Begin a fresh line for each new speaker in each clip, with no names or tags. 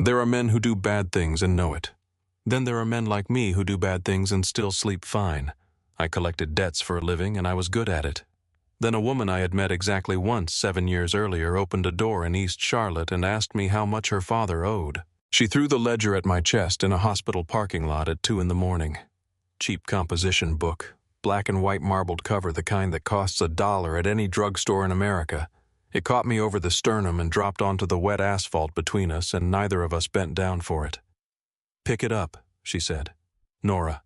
There are men who do bad things and know it. Then there are men like me who do bad things and still sleep fine. I collected debts for a living and I was good at it. Then a woman I had met exactly once 7 years earlier opened a door in East Charlotte and asked me how much her father owed. She threw the ledger at my chest in a hospital parking lot at 2 in the morning. Cheap composition book, black and white marbled cover, the kind that costs $1 at any drugstore in America. It caught me over the sternum and dropped onto the wet asphalt between us, and neither of us bent down for it. "Pick it up," she said. "Nora,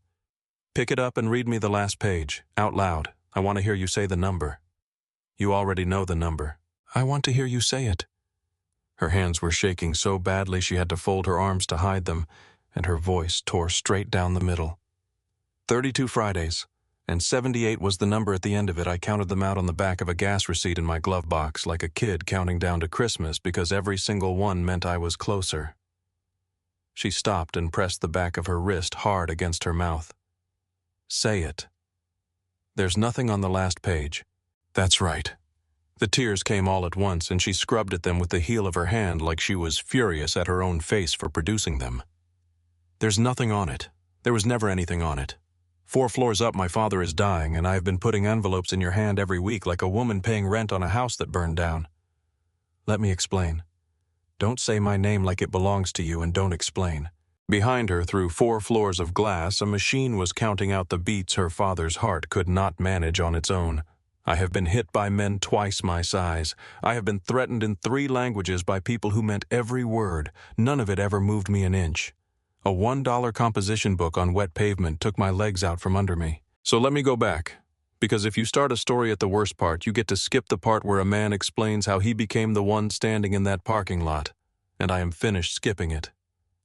pick it up and read me the last page, out loud. I want to hear you say the number." "You already know the number." "I want to hear you say it." Her hands were shaking so badly she had to fold her arms to hide them, and her voice tore straight down the middle. 32 Fridays, and 78 was the number at the end of it. I counted them out on the back of a gas receipt in my glove box, like a kid counting down to Christmas, because every single one meant I was closer. She stopped and pressed the back of her wrist hard against her mouth. "Say it." "There's nothing on the last page." "That's right." The tears came all at once, and she scrubbed at them with the heel of her hand like she was furious at her own face for producing them. "There's nothing on it. There was never anything on it. 4 floors up, my father is dying, and I have been putting envelopes in your hand every week like a woman paying rent on a house that burned down." "Let me explain." "Don't say my name like it belongs to you, and don't explain." Behind her, through 4 floors of glass, a machine was counting out the beats her father's heart could not manage on its own. I have been hit by men twice my size. I have been threatened in 3 languages by people who meant every word. None of it ever moved me an inch. A $1 composition book on wet pavement took my legs out from under me. So let me go back, because if you start a story at the worst part, you get to skip the part where a man explains how he became the one standing in that parking lot, and I am finished skipping it.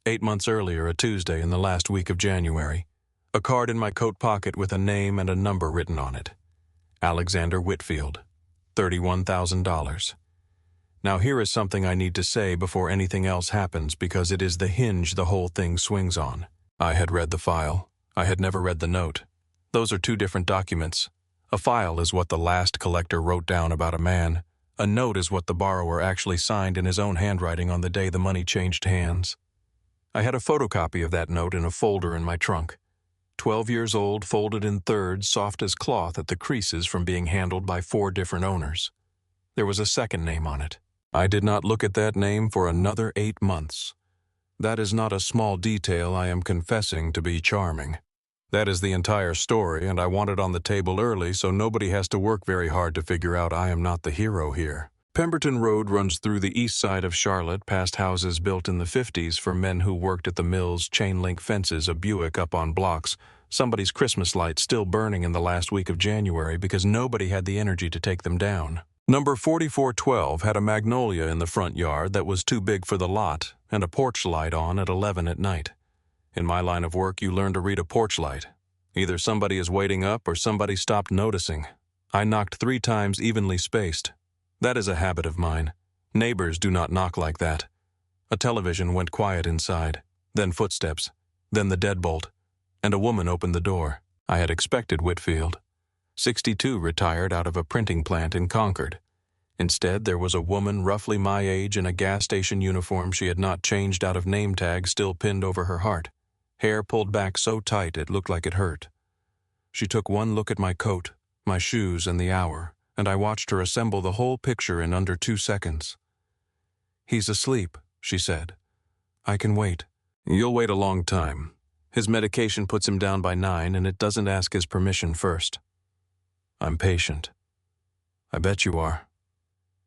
8 months earlier, a Tuesday in the last week of January. A card in my coat pocket with a name and a number written on it. Alexander Whitfield, $31,000. Now here is something I need to say before anything else happens, because it is the hinge the whole thing swings on. I had read the file. I had never read the note. Those are 2 different documents. A file is what the last collector wrote down about a man. A note is what the borrower actually signed in his own handwriting on the day the money changed hands. I had a photocopy of that note in a folder in my trunk. 12 years old, folded in thirds, soft as cloth at the creases from being handled by 4 different owners. There was a second name on it. I did not look at that name for another 8 months. That is not a small detail. I am confessing to be charming. That is the entire story, and I want it on the table early so nobody has to work very hard to figure out I am not the hero here. Pemberton Road runs through the east side of Charlotte, past houses built in the 50s for men who worked at the mill's chain-link fences, a Buick up on blocks, somebody's Christmas lights still burning in the last week of January because nobody had the energy to take them down. Number 4412 had a magnolia in the front yard that was too big for the lot, and a porch light on at 11 at night. In my line of work, you learn to read a porch light. Either somebody is waiting up or somebody stopped noticing. I knocked 3 times evenly spaced. That is a habit of mine. Neighbors do not knock like that. A television went quiet inside, then footsteps, then the deadbolt, and a woman opened the door. I had expected Whitfield. 62, retired out of a printing plant in Concord. Instead, there was a woman roughly my age in a gas station uniform she had not changed out of name tag still pinned over her heart, hair pulled back so tight it looked like it hurt. She took one look at my coat, my shoes, and the hour, and I watched her assemble the whole picture in under 2 seconds. "He's asleep," she said. "I can wait." "You'll wait a long time. His medication puts him down by 9, and it doesn't ask his permission first." "I'm patient." "I bet you are."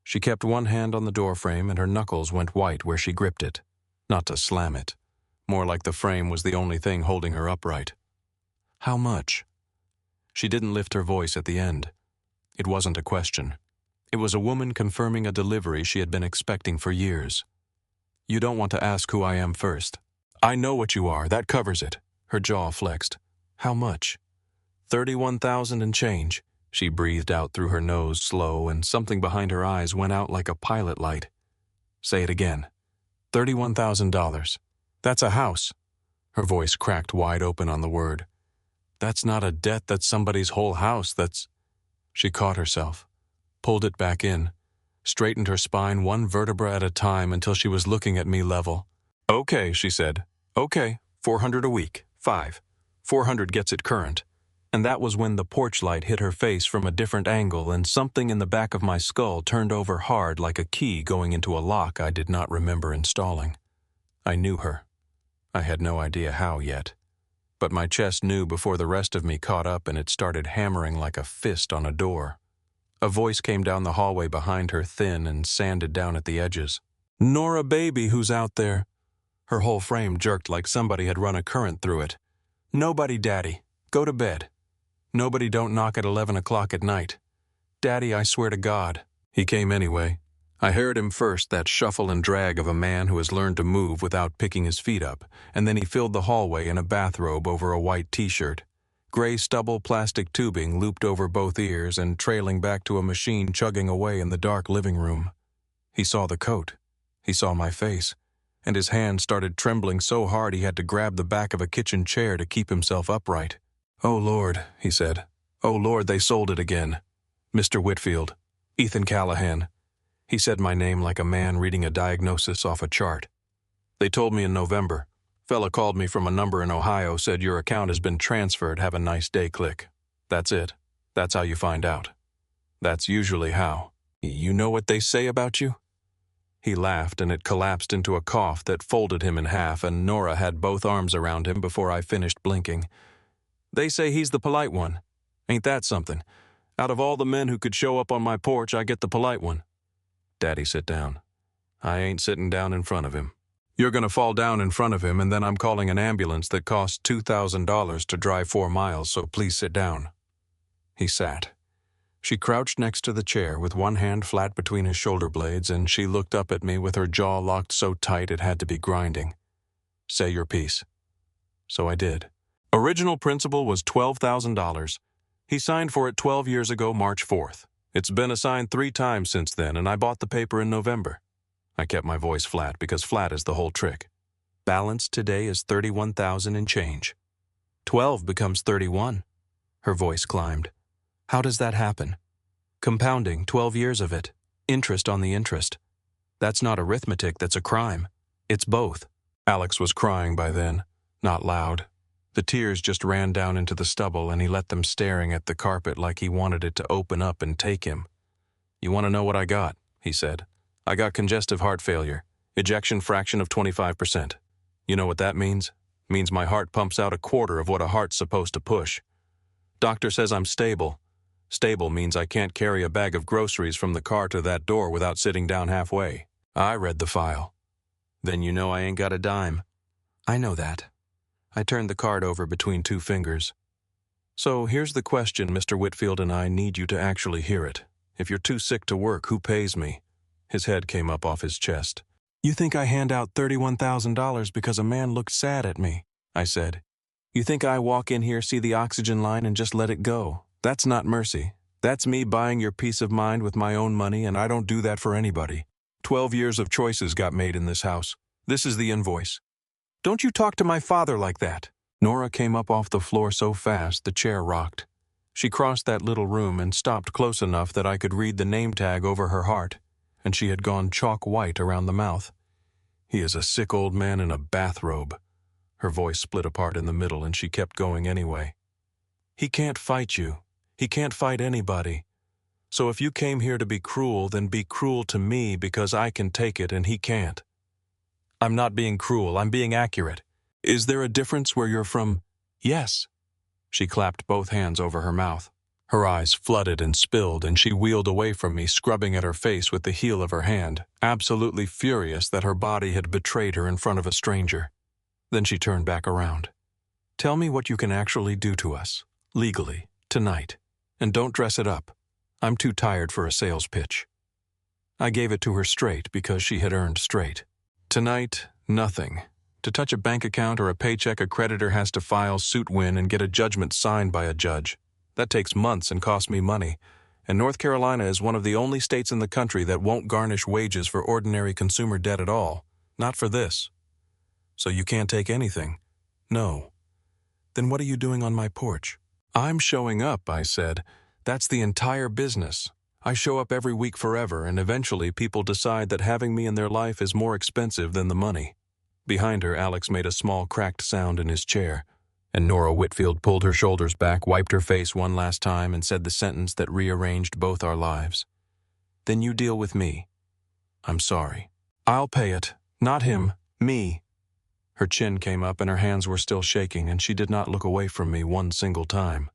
She kept one hand on the doorframe, and her knuckles went white where she gripped it. Not to slam it. More like the frame was the only thing holding her upright. "How much?" She didn't lift her voice at the end. It wasn't a question. It was a woman confirming a delivery she had been expecting for years. "You don't want to ask who I am first." "I know what you are. That covers it." Her jaw flexed. "How much?" 31,000 and change. She breathed out through her nose slow, and something behind her eyes went out like a pilot light. "Say it again." $31,000. That's a house." Her voice cracked wide open on the word. "That's not a debt, that's somebody's whole house, that's—" She caught herself, pulled it back in, straightened her spine 1 vertebra at a time until she was looking at me level. Okay, she said. Okay, 400 a week. 5. 400 gets it current. And that was when the porch light hit her face from a different angle and something in the back of my skull turned over hard like a key going into a lock I did not remember installing. I knew her. I had no idea how yet. But my chest knew before the rest of me caught up and it started hammering like a fist on a door. A voice came down the hallway behind her, thin and sanded down at the edges. Nora, baby, who's out there? Her whole frame jerked like somebody had run a current through it. Nobody, Daddy. Go to bed. Nobody don't knock at 11 o'clock at night. Daddy, I swear to God. He came anyway. I heard him first, that shuffle and drag of a man who has learned to move without picking his feet up, and then he filled the hallway in a bathrobe over a white t-shirt. Gray stubble plastic tubing looped over both ears and trailing back to a machine chugging away in the dark living room. He saw the coat. He saw my face. And his hand started trembling so hard he had to grab the back of a kitchen chair to keep himself upright. "Oh, Lord," he said. "Oh, Lord, they sold it again. Mr. Whitfield. Ethan Callahan." He said my name like a man reading a diagnosis off a chart. "They told me in November. Fella called me from a number in Ohio, said your account has been transferred, have a nice day, click. That's it. That's how you find out. That's usually how. You know what they say about you?" He laughed, and it collapsed into a cough that folded him in half, and Nora had both arms around him before I finished blinking. "They say he's the polite one. Ain't that something? Out of all the men who could show up on my porch, I get the polite one." "Daddy, sit down." "I ain't sitting down in front of him. You're gonna fall down in front of him, and then I'm calling an ambulance that costs $2,000 to drive 4 miles, so please sit down." He sat. She crouched next to the chair with one hand flat between his shoulder blades, and she looked up at me with her jaw locked so tight it had to be grinding. "Say your piece." So I did. Original principal was $12,000. He signed for it 12 years ago, March 4th. It's been assigned 3 times since then, and I bought the paper in November. I kept my voice flat because flat is the whole trick. Balance today is 31,000 and change. 12 becomes 31. Her voice climbed. How does that happen? Compounding, 12 years of it. Interest on the interest. That's not arithmetic, that's a crime. It's both. Alex was crying by then, not loud. The tears just ran down into the stubble, and he let them staring at the carpet like he wanted it to open up and take him. "You want to know what I got?" he said. "I got congestive heart failure, ejection fraction of 25%. You know what that means? Means my heart pumps out a quarter of what a heart's supposed to push. Doctor says I'm stable. Stable means I can't carry a bag of groceries from the car to that door without sitting down halfway." I read the file. "Then you know I ain't got a dime." "I know that." I turned the card over between 2 fingers. "So here's the question, Mr. Whitfield, and I need you to actually hear it. If you're too sick to work, who pays me?" His head came up off his chest. "You think I hand out $31,000 because a man looked sad at me?" I said. "You think I walk in here, see the oxygen line, and just let it go? That's not mercy. That's me buying your peace of mind with my own money, and I don't do that for anybody. 12 years of choices got made in this house. This is the invoice." "Don't you talk to my father like that." Nora came up off the floor so fast the chair rocked. She crossed that little room and stopped close enough that I could read the name tag over her heart, and she had gone chalk white around the mouth. "He is a sick old man in a bathrobe." Her voice split apart in the middle, and she kept going anyway. "He can't fight you. He can't fight anybody. So if you came here to be cruel, then be cruel to me because I can take it and he can't." "I'm not being cruel, I'm being accurate. Is there a difference where you're from?" "Yes." She clapped both hands over her mouth. Her eyes flooded and spilled, and she wheeled away from me, scrubbing at her face with the heel of her hand, absolutely furious that her body had betrayed her in front of a stranger. Then she turned back around. "Tell me what you can actually do to us, legally, tonight. And don't dress it up. I'm too tired for a sales pitch." I gave it to her straight because she had earned straight. "Tonight, nothing. To touch a bank account or a paycheck, a creditor has to file suit win and get a judgment signed by a judge. That takes months and costs me money. And North Carolina is one of the only states in the country that won't garnish wages for ordinary consumer debt at all. Not for this. So you can't take anything?" "No." "Then what are you doing on my porch?" "I'm showing up," I said. "That's the entire business. I show up every week forever, and eventually people decide that having me in their life is more expensive than the money." Behind her, Alex made a small cracked sound in his chair, and Nora Whitfield pulled her shoulders back, wiped her face one last time, and said the sentence that rearranged both our lives. "Then you deal with me. I'm sorry. I'll pay it. Not him. Me." Her chin came up and her hands were still shaking, and she did not look away from me one single time.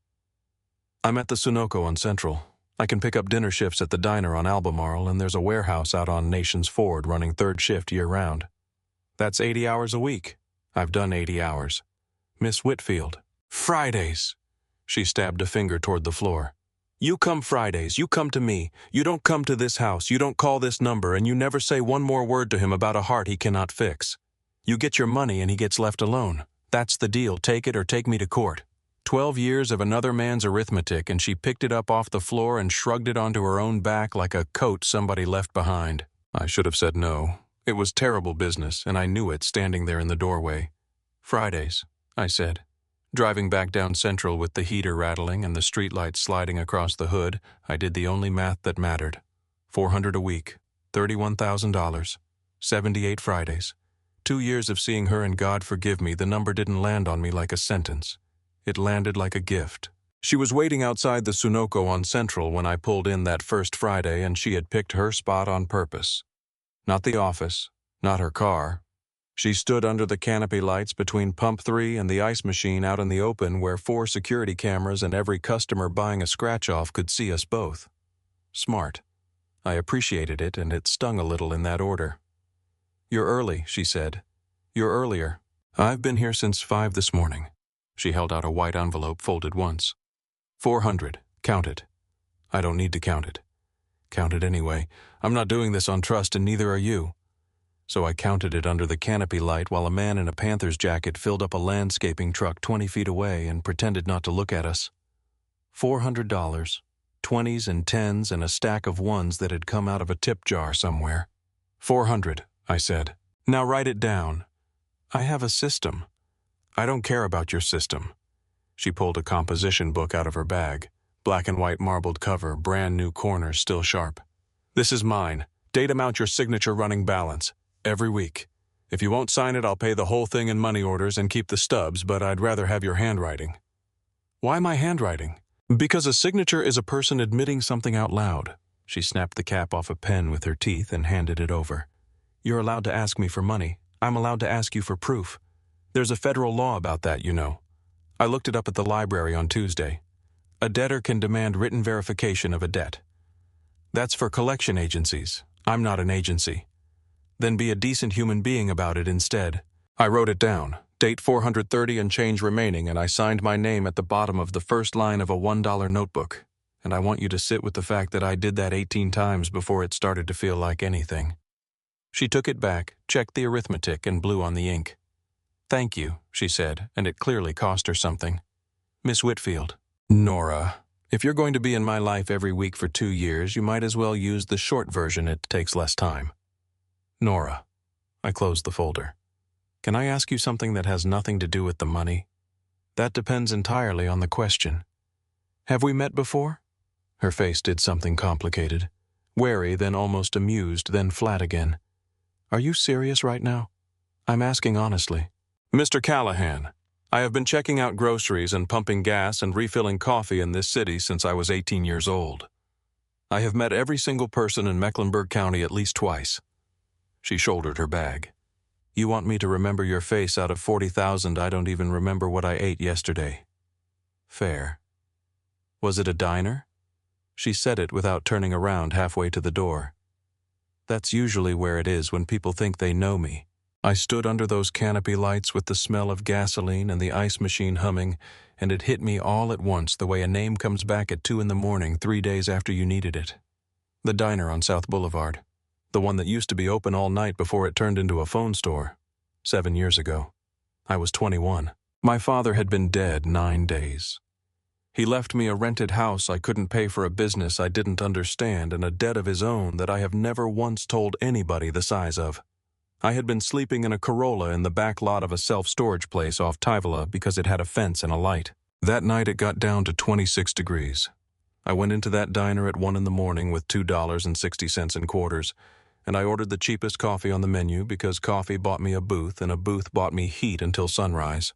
"I'm at the Sunoco on Central. I can pick up dinner shifts at the diner on Albemarle, and there's a warehouse out on Nations Ford running third shift year-round. That's 80 hours a week. I've done 80 hours. Miss Whitfield. Fridays." She stabbed a finger toward the floor. "You come Fridays. You come to me. You don't come to this house. You don't call this number, and you never say one more word to him about a heart he cannot fix. You get your money and he gets left alone. That's the deal. Take it or take me to court." 12 years of another man's arithmetic, and she picked it up off the floor and shrugged it onto her own back like a coat somebody left behind. I should have said no. It was terrible business, and I knew it standing there in the doorway. "Fridays," I said. Driving back down Central with the heater rattling and the streetlights sliding across the hood, I did the only math that mattered. $400 a week, $31,000, 78 Fridays. 2 years of seeing her, and God forgive me, the number didn't land on me like a sentence. It landed like a gift. She was waiting outside the Sunoco on Central when I pulled in that first Friday, and she had picked her spot on purpose. Not the office, not her car. She stood under the canopy lights between Pump 3 and the ice machine out in the open, where 4 security cameras and every customer buying a scratch-off could see us both. Smart. I appreciated it, and it stung a little in that order. "You're early," she said. "You're earlier. I've been here since 5 this morning." She held out a white envelope folded once. 400. Count it. I don't need to count it. Count it anyway. I'm not doing this on trust, and neither are you. So I counted it under the canopy light while a man in a Panthers jacket filled up a landscaping truck 20 feet away and pretended not to look at us. $400, 20s and 10s, and a stack of ones that had come out of a tip jar somewhere. 400, I said. "Now write it down. I have a system. I don't care about your system." She pulled a composition book out of her bag. Black and white marbled cover, brand new corners still sharp. "This is mine. Date amount your signature running balance. Every week. If you won't sign it, I'll pay the whole thing in money orders and keep the stubs, but I'd rather have your handwriting." "Why my handwriting?" "Because a signature is a person admitting something out loud." She snapped the cap off a pen with her teeth and handed it over. "You're allowed to ask me for money. I'm allowed to ask you for proof. There's a federal law about that, you know. I looked it up at the library on Tuesday. A debtor can demand written verification of a debt. That's for collection agencies. I'm not an agency. Then be a decent human being about it instead." I wrote it down, date 430 and change remaining, and I signed my name at the bottom of the first line of a $1 notebook. And I want you to sit with the fact that I did that 18 times before it started to feel like anything. She took it back, checked the arithmetic, and blew on the ink. "Thank you," she said, and it clearly cost her something. "Miss Whitfield." "Nora, if you're going to be in my life every week for 2 years, you might as well use the short version. It takes less time." "Nora." I closed the folder. "Can I ask you something that has nothing to do with the money?" "That depends entirely on the question." "Have we met before?" Her face did something complicated. Wary, then almost amused, then flat again. "Are you serious right now? I'm asking honestly." "Mr. Callahan, I have been checking out groceries and pumping gas and refilling coffee in this city since I was 18 years old. I have met every single person in Mecklenburg County at least twice." She shouldered her bag. "You want me to remember your face out of 40,000? I don't even remember what I ate yesterday." "Fair." "Was it a diner?" She said it without turning around halfway to the door. "That's usually where it is when people think they know me." I stood under those canopy lights with the smell of gasoline and the ice machine humming, and it hit me all at once the way a name comes back at 2 in the morning 3 days after you needed it. The diner on South Boulevard. The one that used to be open all night before it turned into a phone store. 7 years ago. I was 21. My father had been dead 9 days. He left me a rented house I couldn't pay for, a business I didn't understand, and a debt of his own that I have never once told anybody the size of. I had been sleeping in a Corolla in the back lot of a self-storage place off Tyvala because it had a fence and a light. That night it got down to 26 degrees. I went into that diner at 1 in the morning with $2.60 in quarters, and I ordered the cheapest coffee on the menu because coffee bought me a booth and a booth bought me heat until sunrise.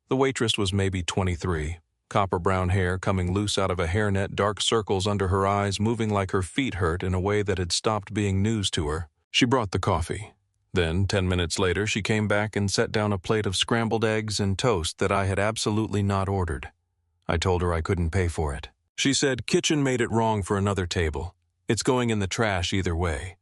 The waitress was maybe 23, copper brown hair coming loose out of a hairnet, dark circles under her eyes, moving like her feet hurt in a way that had stopped being news to her. She brought the coffee. Then, 10 minutes later, she came back and set down a plate of scrambled eggs and toast that I had absolutely not ordered. I told her I couldn't pay for it. She said, "Kitchen made it wrong for another table. It's going in the trash either way."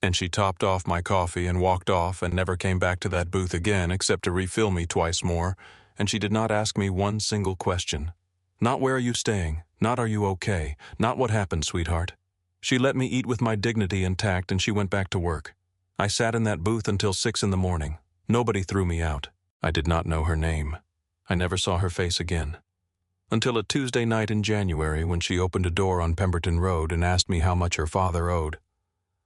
And she topped off my coffee and walked off and never came back to that booth again except to refill me twice more, and she did not ask me one single question. Not where are you staying, not are you okay, not what happened, sweetheart. She let me eat with my dignity intact and she went back to work. I sat in that booth until 6 in the morning. Nobody threw me out. I did not know her name. I never saw her face again. Until a Tuesday night in January when she opened a door on Pemberton Road and asked me how much her father owed.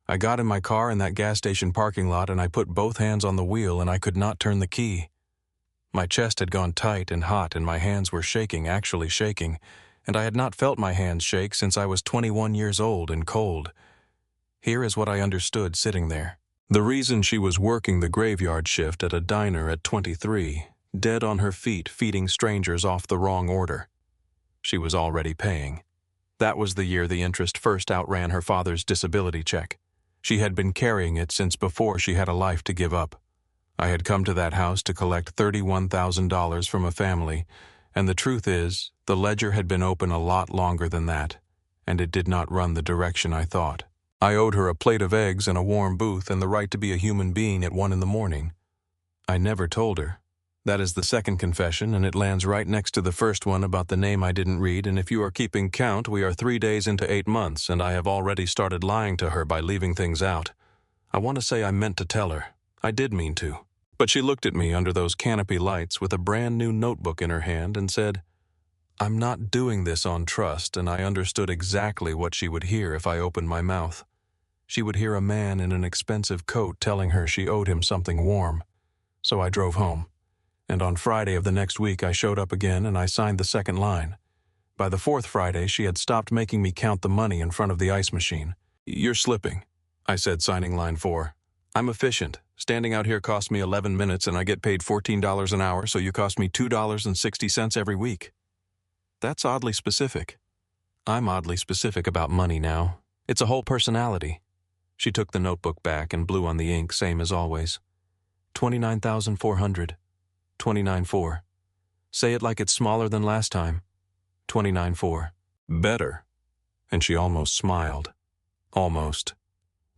I got in my car in that gas station parking lot and I put both hands on the wheel and I could not turn the key. My chest had gone tight and hot and my hands were shaking, actually shaking, and I had not felt my hands shake since I was 21 years old and cold. Here is what I understood sitting there. The reason she was working the graveyard shift at a diner at 23, dead on her feet feeding strangers off the wrong order. She was already paying. That was the year the interest first outran her father's disability check. She had been carrying it since before she had a life to give up. I had come to that house to collect $31,000 from a family, and the truth is, the ledger had been open a lot longer than that, and it did not run the direction I thought. I owed her a plate of eggs and a warm booth and the right to be a human being at 1 in the morning. I never told her. That is the second confession, and it lands right next to the first one about the name I didn't read, and if you are keeping count, we are 3 days into 8 months, and I have already started lying to her by leaving things out. I want to say I meant to tell her. I did mean to. But she looked at me under those canopy lights with a brand new notebook in her hand and said, "I'm not doing this on trust," and I understood exactly what she would hear if I opened my mouth. She would hear a man in an expensive coat telling her she owed him something warm. So I drove home. And on Friday of the next week I showed up again and I signed the second line. By the fourth Friday she had stopped making me count the money in front of the ice machine. "You're slipping," I said, signing line 4. "I'm efficient. Standing out here cost me 11 minutes and I get paid $14 an hour, so you cost me $2.60 every week." That's oddly specific. I'm oddly specific about money now. It's a whole personality. She took the notebook back and blew on the ink, same as always. 29,400. 29.4. Say it like it's smaller than last time. 29.4. Better. And she almost smiled. Almost.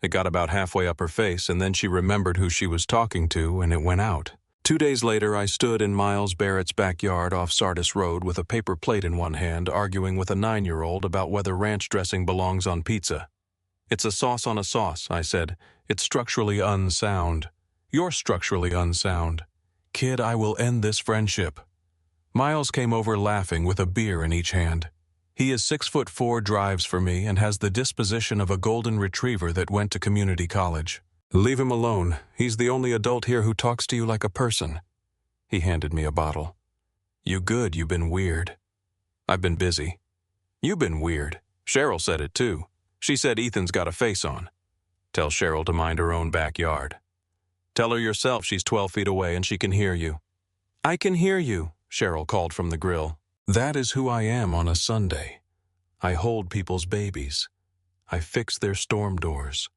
It got about halfway up her face, and then she remembered who she was talking to, and it went out. 2 days later, I stood in Miles Barrett's backyard off Sardis Road with a paper plate in one hand, arguing with a 9-year-old about whether ranch dressing belongs on pizza. "It's a sauce on a sauce," I said. "It's structurally unsound. You're structurally unsound. Kid, I will end this friendship." Miles came over laughing with a beer in each hand. He is 6'4", drives for me, and has the disposition of a golden retriever that went to community college. "Leave him alone. He's the only adult here who talks to you like a person." He handed me a bottle. "You good, you've been weird." "I've been busy." "You've been weird. Cheryl said it too. She said Ethan's got a face on." "Tell Cheryl to mind her own backyard." "Tell her yourself she's 12 feet away and she can hear you." "I can hear you," Cheryl called from the grill. That is who I am on a Sunday. I hold people's babies. I fix their storm doors.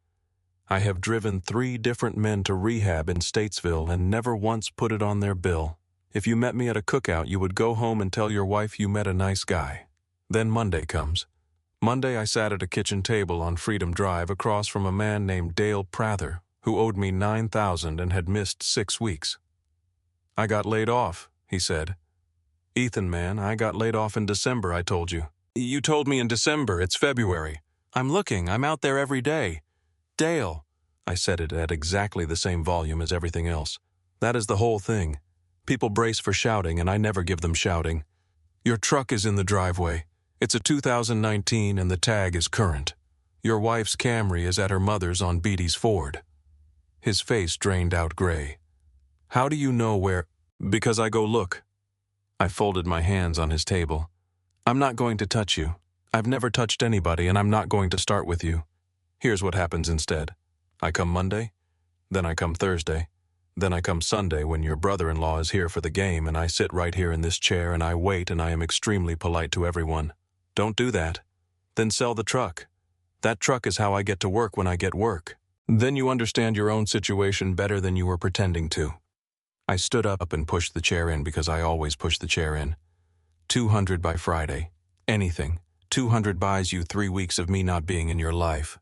I have driven 3 different men to rehab in Statesville and never once put it on their bill. If you met me at a cookout, you would go home and tell your wife you met a nice guy. Then Monday comes. Monday I sat at a kitchen table on Freedom Drive across from a man named Dale Prather, who owed me $9,000 and had missed 6 weeks. "I got laid off," he said. "Ethan, man, I got laid off in December, I told you." "You told me in December, it's February." "I'm looking, I'm out there every day." "Dale," I said it at exactly the same volume as everything else. "That is the whole thing. People brace for shouting, and I never give them shouting. Your truck is in the driveway. It's a 2019 and the tag is current. Your wife's Camry is at her mother's on Beatty's Ford." His face drained out gray. "How do you know where?" "Because I go look." I folded my hands on his table. "I'm not going to touch you. I've never touched anybody, and I'm not going to start with you. Here's what happens instead. I come Monday, then I come Thursday, then I come Sunday when your brother-in-law is here for the game, and I sit right here in this chair and I wait, and I am extremely polite to everyone. Don't do that. Then sell the truck. That truck is how I get to work when I get work. Then you understand your own situation better than you were pretending to. I stood up and pushed the chair in because I always push the chair in. 200 by Friday. Anything. 200 buys you 3 weeks of me not being in your life.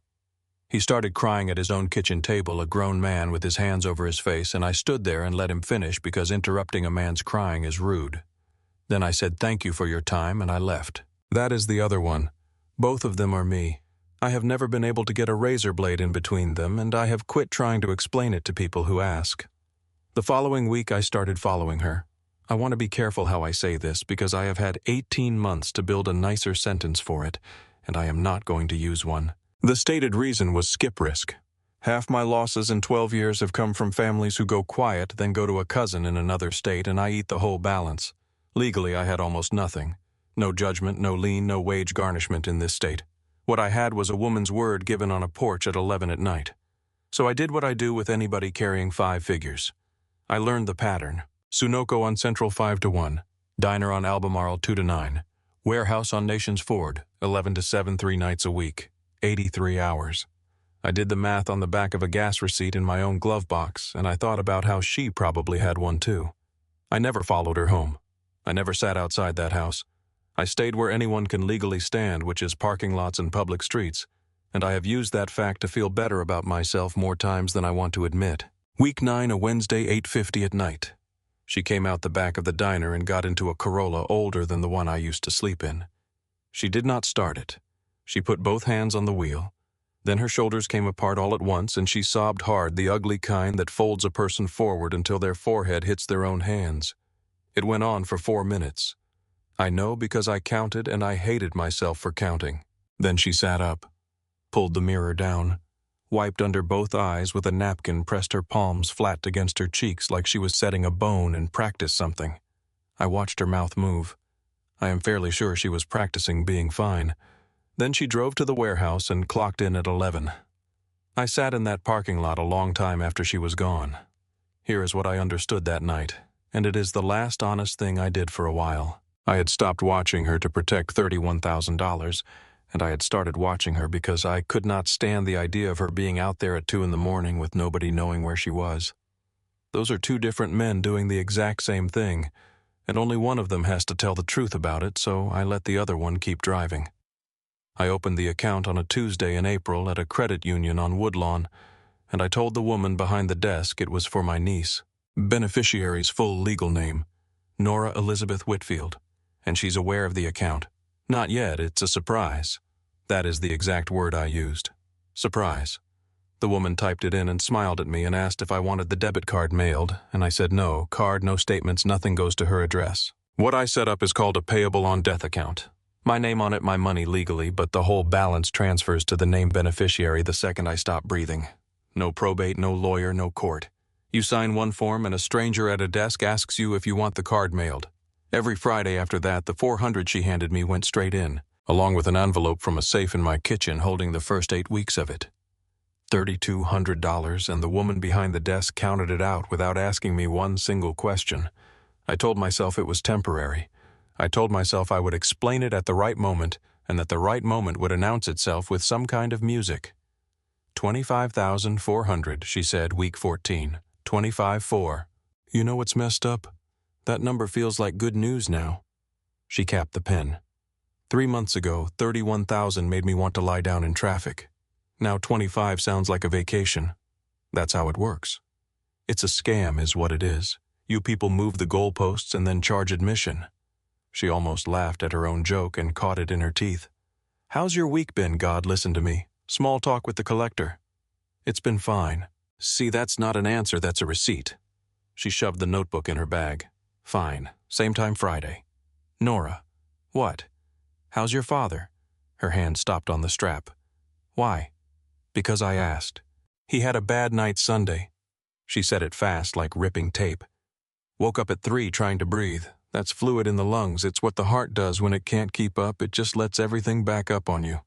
He started crying at his own kitchen table, a grown man with his hands over his face, and I stood there and let him finish because interrupting a man's crying is rude. Then I said thank you for your time and I left. That is the other one. Both of them are me. I have never been able to get a razor blade in between them, and I have quit trying to explain it to people who ask. The following week I started following her. I want to be careful how I say this because I have had 18 months to build a nicer sentence for it, and I am not going to use one. The stated reason was skip risk. Half my losses in 12 years have come from families who go quiet, then go to a cousin in another state, and I eat the whole balance. Legally, I had almost nothing. No judgment, no lien, no wage garnishment in this state. What I had was a woman's word given on a porch at 11 at night. So I did what I do with anybody carrying 5 figures. I learned the pattern. Sunoco on Central 5 to 1. Diner on Albemarle 2 to 9. Warehouse on Nations Ford 11 to 7 3 nights a week. 83 hours. I did the math on the back of a gas receipt in my own glove box, and I thought about how she probably had one too. I never followed her home. I never sat outside that house. I stayed where anyone can legally stand, which is parking lots and public streets, and I have used that fact to feel better about myself more times than I want to admit. Week 9, a Wednesday, 8:50 at night. She came out the back of the diner and got into a Corolla older than the one I used to sleep in. She did not start it. She put both hands on the wheel. Then her shoulders came apart all at once, and she sobbed hard, the ugly kind that folds a person forward until their forehead hits their own hands. It went on for 4 minutes. I know because I counted, and I hated myself for counting. Then she sat up, pulled the mirror down, wiped under both eyes with a napkin, pressed her palms flat against her cheeks like she was setting a bone and practiced something. I watched her mouth move. I am fairly sure she was practicing being fine. Then she drove to the warehouse and clocked in at 11. I sat in that parking lot a long time after she was gone. Here is what I understood that night, and it is the last honest thing I did for a while. I had stopped watching her to protect $31,000, and I had started watching her because I could not stand the idea of her being out there at 2 in the morning with nobody knowing where she was. Those are 2 different men doing the exact same thing, and only one of them has to tell the truth about it, so I let the other one keep driving. I opened the account on a Tuesday in April at a credit union on Woodlawn, and I told the woman behind the desk it was for my niece. Beneficiary's full legal name, Nora Elizabeth Whitfield, and she's aware of the account. Not yet, it's a surprise. That is the exact word I used. Surprise. The woman typed it in and smiled at me and asked if I wanted the debit card mailed, and I said no, card, no statements, nothing goes to her address. What I set up is called a payable on death account. My name on it, my money legally, but the whole balance transfers to the named beneficiary the second I stop breathing. No probate, no lawyer, no court. You sign one form and a stranger at a desk asks you if you want the card mailed. Every Friday after that, the $400 she handed me went straight in, along with an envelope from a safe in my kitchen holding the first 8 weeks of it. $3,200, and the woman behind the desk counted it out without asking me one single question. I told myself it was temporary. I told myself I would explain it at the right moment, and that the right moment would announce itself with some kind of music. 25,400, she said, week 14. 25-4. You know what's messed up? That number feels like good news now. She capped the pen. 3 months ago, 31,000 made me want to lie down in traffic. Now 25 sounds like a vacation. That's how it works. It's a scam is what it is. You people move the goalposts and then charge admission. She almost laughed at her own joke and caught it in her teeth. How's your week been, God? Listen to me. Small talk with the collector. It's been fine. See, that's not an answer, that's a receipt. She shoved the notebook in her bag. Fine. Same time Friday. Nora. What? How's your father? Her hand stopped on the strap. Why? Because I asked. He had a bad night Sunday. She said it fast, like ripping tape. Woke up at 3 trying to breathe. That's fluid in the lungs. It's what the heart does when it can't keep up. It just lets everything back up on you.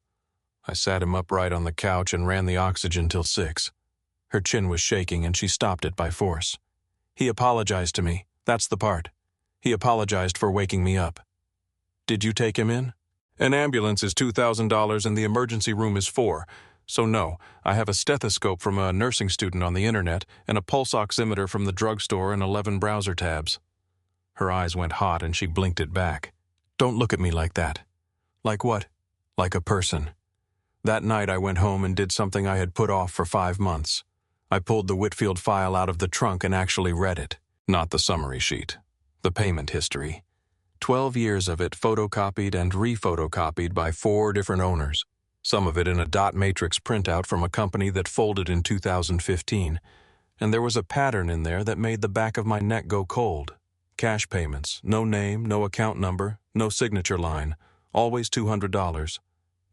I sat him upright on the couch and ran the oxygen till 6. Her chin was shaking and she stopped it by force. He apologized to me. That's the part. He apologized for waking me up. Did you take him in? An ambulance is $2,000 and the emergency room is $4,000. So no, I have a stethoscope from a nursing student on the internet and a pulse oximeter from the drugstore and 11 browser tabs. Her eyes went hot and she blinked it back. Don't look at me like that. Like what? Like a person. That night I went home and did something I had put off for 5 months. I pulled the Whitfield file out of the trunk and actually read it. Not the summary sheet. The payment history. 12 years of it photocopied and re-photocopied by 4 different owners. Some of it in a dot matrix printout from a company that folded in 2015. And there was a pattern in there that made the back of my neck go cold. Cash payments, no name, no account number, no signature line, always $200.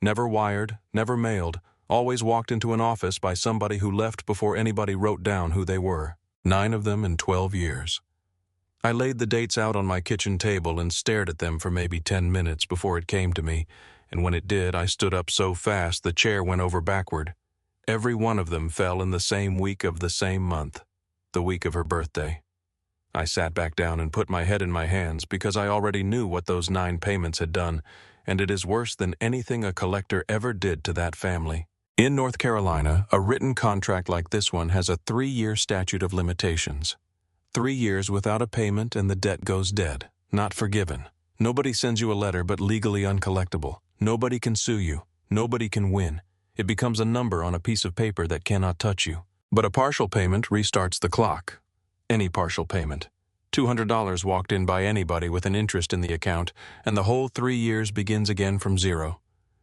Never wired, never mailed, always walked into an office by somebody who left before anybody wrote down who they were. 9 of them in 12 years. I laid the dates out on my kitchen table and stared at them for maybe 10 minutes before it came to me, and when it did, I stood up so fast the chair went over backward. Every one of them fell in the same week of the same month, the week of her birthday. I sat back down and put my head in my hands because I already knew what those 9 payments had done, and it is worse than anything a collector ever did to that family. In North Carolina, a written contract like this one has a 3-year statute of limitations. 3 years without a payment and the debt goes dead, not forgiven. Nobody sends you a letter but legally uncollectible. Nobody can sue you. Nobody can win. It becomes a number on a piece of paper that cannot touch you. But a partial payment restarts the clock. Any partial payment. $200 walked in by anybody with an interest in the account, and the whole 3 years begins again from zero.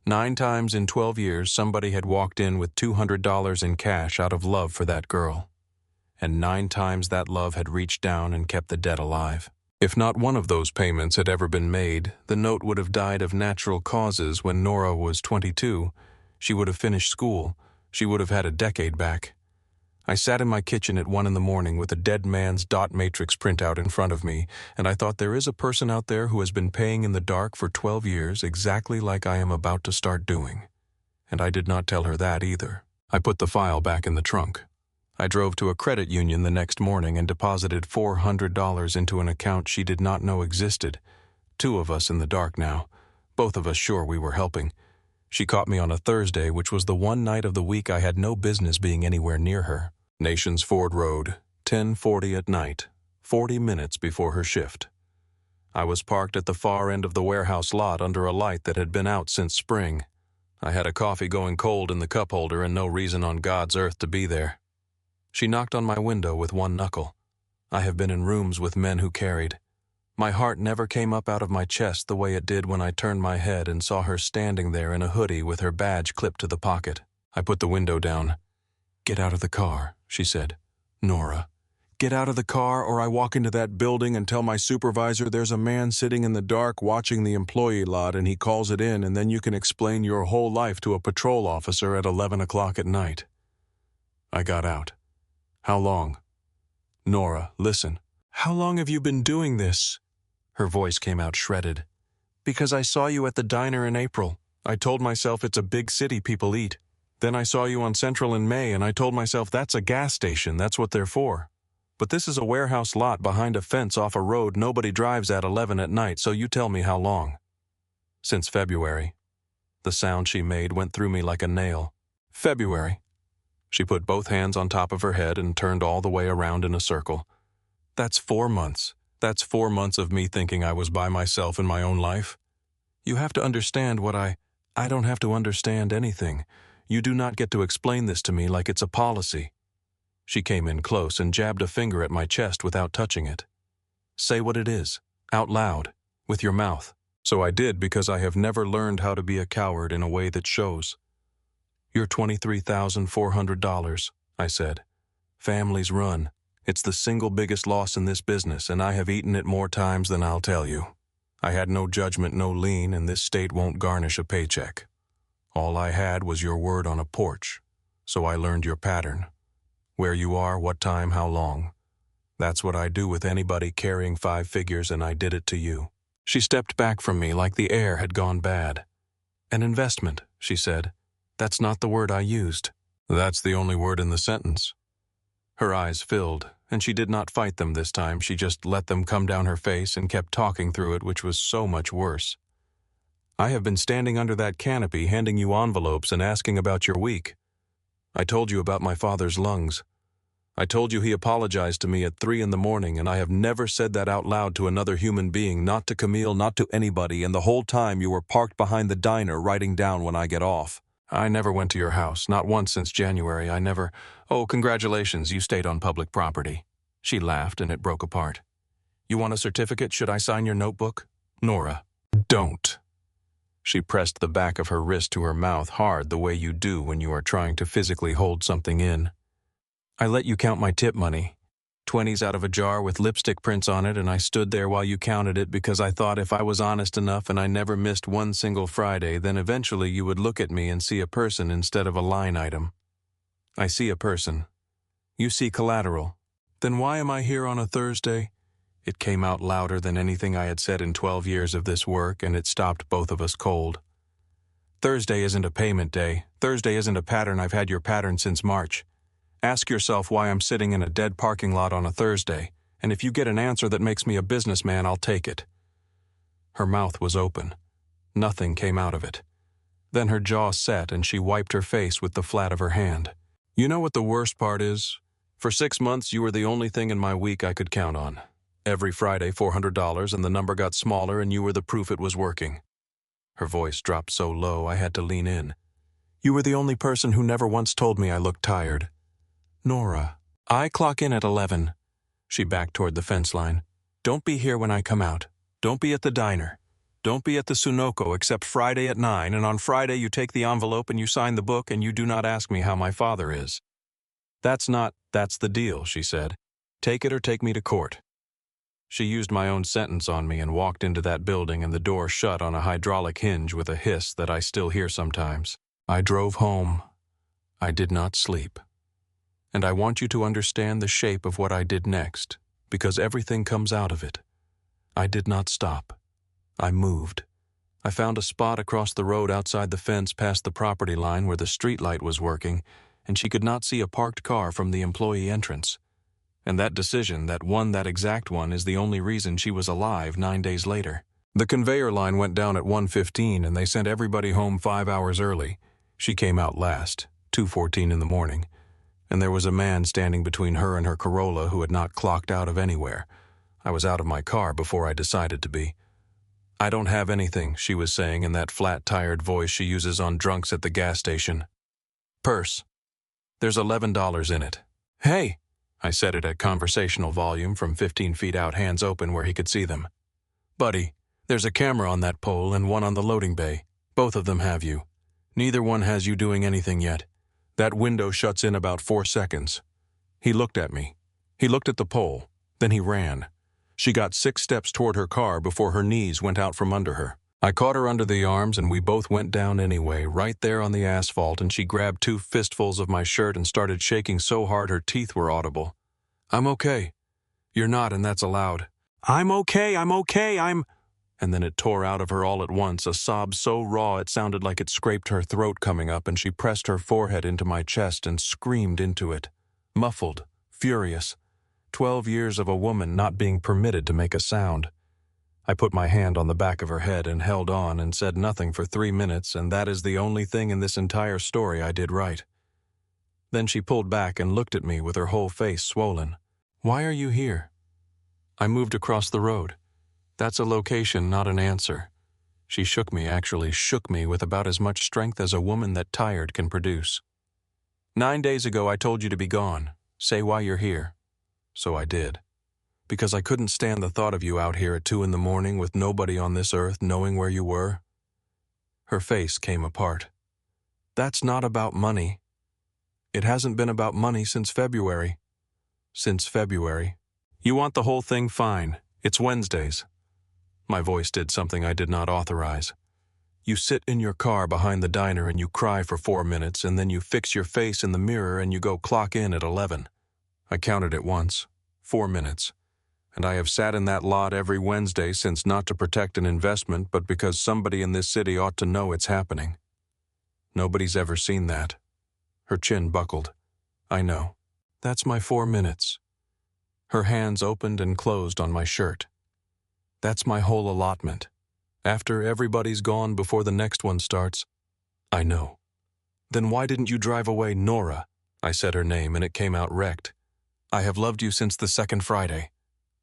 9 times in 12 years, somebody had walked in with $200 in cash out of love for that girl. And 9 times that love had reached down and kept the debt alive. If not one of those payments had ever been made, the note would have died of natural causes when Nora was 22. She would have finished school. She would have had a decade back. I sat in my kitchen at 1 in the morning with a dead man's dot matrix printout in front of me, and I thought there is a person out there who has been paying in the dark for 12 years exactly like I am about to start doing. And I did not tell her that either. I put the file back in the trunk. I drove to a credit union the next morning and deposited $400 into an account she did not know existed. 2 of us in the dark now, both of us sure we were helping. She caught me on a Thursday, which was the one night of the week I had no business being anywhere near her. Nations Ford Road, 10:40 at night, 40 minutes before her shift. I was parked at the far end of the warehouse lot under a light that had been out since spring. I had a coffee going cold in the cup holder and no reason on God's earth to be there. She knocked on my window with 1 knuckle. I have been in rooms with men who carried. My heart never came up out of my chest the way it did when I turned my head and saw her standing there in a hoodie with her badge clipped to the pocket. I put the window down. "Get out of the car," she said. "Nora, get out of the car or I walk into that building and tell my supervisor there's a man sitting in the dark watching the employee lot and he calls it in, and then you can explain your whole life to a patrol officer at 11 o'clock at night." I got out. "How long?" "Nora, listen. How long have you been doing this?" Her voice came out shredded. "Because I saw you at the diner in April. I told myself it's a big city people eat. Then I saw you on Central in May and I told myself that's a gas station, that's what they're for. But this is a warehouse lot behind a fence off a road nobody drives at 11 at night, so you tell me how long." "Since February." The sound she made went through me like a nail. "February." She put both hands on top of her head and turned all the way around in a circle. "That's 4 months. That's 4 months of me thinking I was by myself in my own life. You have to understand what I don't have to understand anything. You do not get to explain this to me like it's a policy." She came in close and jabbed a finger at my chest without touching it. "Say what it is, out loud, with your mouth." So I did because I have never learned how to be a coward in a way that shows. "You're $23,400, I said. "Families run. It's the single biggest loss in this business, and I have eaten it more times than I'll tell you. I had no judgment, no lien, and this state won't garnish a paycheck. All I had was your word on a porch, so I learned your pattern. Where you are, what time, how long. That's what I do with anybody carrying 5 figures, and I did it to you." She stepped back from me like the air had gone bad. "An investment," she said. "That's not the word I used." "That's the only word in the sentence." Her eyes filled, and she did not fight them this time. She just let them come down her face and kept talking through it, which was so much worse. I have been standing under that canopy handing you envelopes and asking about your week. I told you about my father's lungs. I told you he apologized to me at 3 in the morning, and I have never said that out loud to another human being, not to Camille, not to anybody, and the whole time you were parked behind the diner writing down when I get off. I never went to your house, not once since January. I never— Oh, congratulations, you stayed on public property. She laughed and it broke apart. You want a certificate? Should I sign your notebook? Nora, don't. She pressed the back of her wrist to her mouth hard, the way you do when you are trying to physically hold something in. I let you count my tip money. 20s out of a jar with lipstick prints on it, and I stood there while you counted it because I thought if I was honest enough and I never missed one single Friday, then eventually you would look at me and see a person instead of a line item. I see a person. You see collateral. Then why am I here on a Thursday? It came out louder than anything I had said in 12 years of this work, and it stopped both of us cold. Thursday isn't a payment day. Thursday isn't a pattern. I've had your pattern since March. Ask yourself why I'm sitting in a dead parking lot on a Thursday, and if you get an answer that makes me a businessman, I'll take it. Her mouth was open. Nothing came out of it. Then her jaw set and she wiped her face with the flat of her hand. You know what the worst part is? For 6 months, you were the only thing in my week I could count on. Every Friday, $400, and the number got smaller and you were the proof it was working. Her voice dropped so low I had to lean in. You were the only person who never once told me I looked tired. Nora, I clock in at 11. She backed toward the fence line. Don't be here when I come out. Don't be at the diner. Don't be at the Sunoco except Friday at 9, and on Friday you take the envelope and you sign the book and you do not ask me how my father is. That's the deal, she said. Take it or take me to court. She used my own sentence on me and walked into that building, and the door shut on a hydraulic hinge with a hiss that I still hear sometimes. I drove home. I did not sleep. And I want you to understand the shape of what I did next, because everything comes out of it. I did not stop. I moved. I found a spot across the road outside the fence past the property line where the street light was working, and she could not see a parked car from the employee entrance. And that decision, that exact one, is the only reason she was alive 9 days later. The conveyor line went down at 1:15, and they sent everybody home 5 hours early. She came out last, 2:14 in the morning. And there was a man standing between her and her Corolla who had not clocked out of anywhere. I was out of my car before I decided to be. I don't have anything, she was saying in that flat, tired voice she uses on drunks at the gas station. Purse. There's $11 in it. Hey! I said it at conversational volume from 15 feet out, hands open where he could see them. Buddy, there's a camera on that pole and one on the loading bay. Both of them have you. Neither one has you doing anything yet. That window shuts in about 4 seconds. He looked at me. He looked at the pole. Then he ran. She got 6 steps toward her car before her knees went out from under her. I caught her under the arms and we both went down anyway, right there on the asphalt, and she grabbed 2 fistfuls of my shirt and started shaking so hard her teeth were audible. I'm okay. You're not, and that's allowed. I'm okay. And then it tore out of her all at once, a sob so raw it sounded like it scraped her throat coming up, and she pressed her forehead into my chest and screamed into it. Muffled, furious. 12 years of a woman not being permitted to make a sound. I put my hand on the back of her head and held on and said nothing for 3 minutes, and that is the only thing in this entire story I did right. Then she pulled back and looked at me with her whole face swollen. Why are you here? I moved across the road. That's a location, not an answer. She shook me with about as much strength as a woman that tired can produce. 9 days ago I told you to be gone. Say why you're here. So I did. Because I couldn't stand the thought of you out here at 2 in the morning with nobody on this earth knowing where you were. Her face came apart. That's not about money. It hasn't been about money since February. Since February. You want the whole thing? Fine. It's Wednesdays. My voice did something I did not authorize. You sit in your car behind the diner and you cry for 4 minutes, and then you fix your face in the mirror and you go clock in at 11. I counted it once. 4 minutes. And I have sat in that lot every Wednesday since, not to protect an investment, but because somebody in this city ought to know it's happening. Nobody's ever seen that. Her chin buckled. I know. That's my 4 minutes. Her hands opened and closed on my shirt. That's my whole allotment. After everybody's gone before the next one starts. I know. Then why didn't you drive away, Nora? I said her name and it came out wrecked. I have loved you since the second Friday.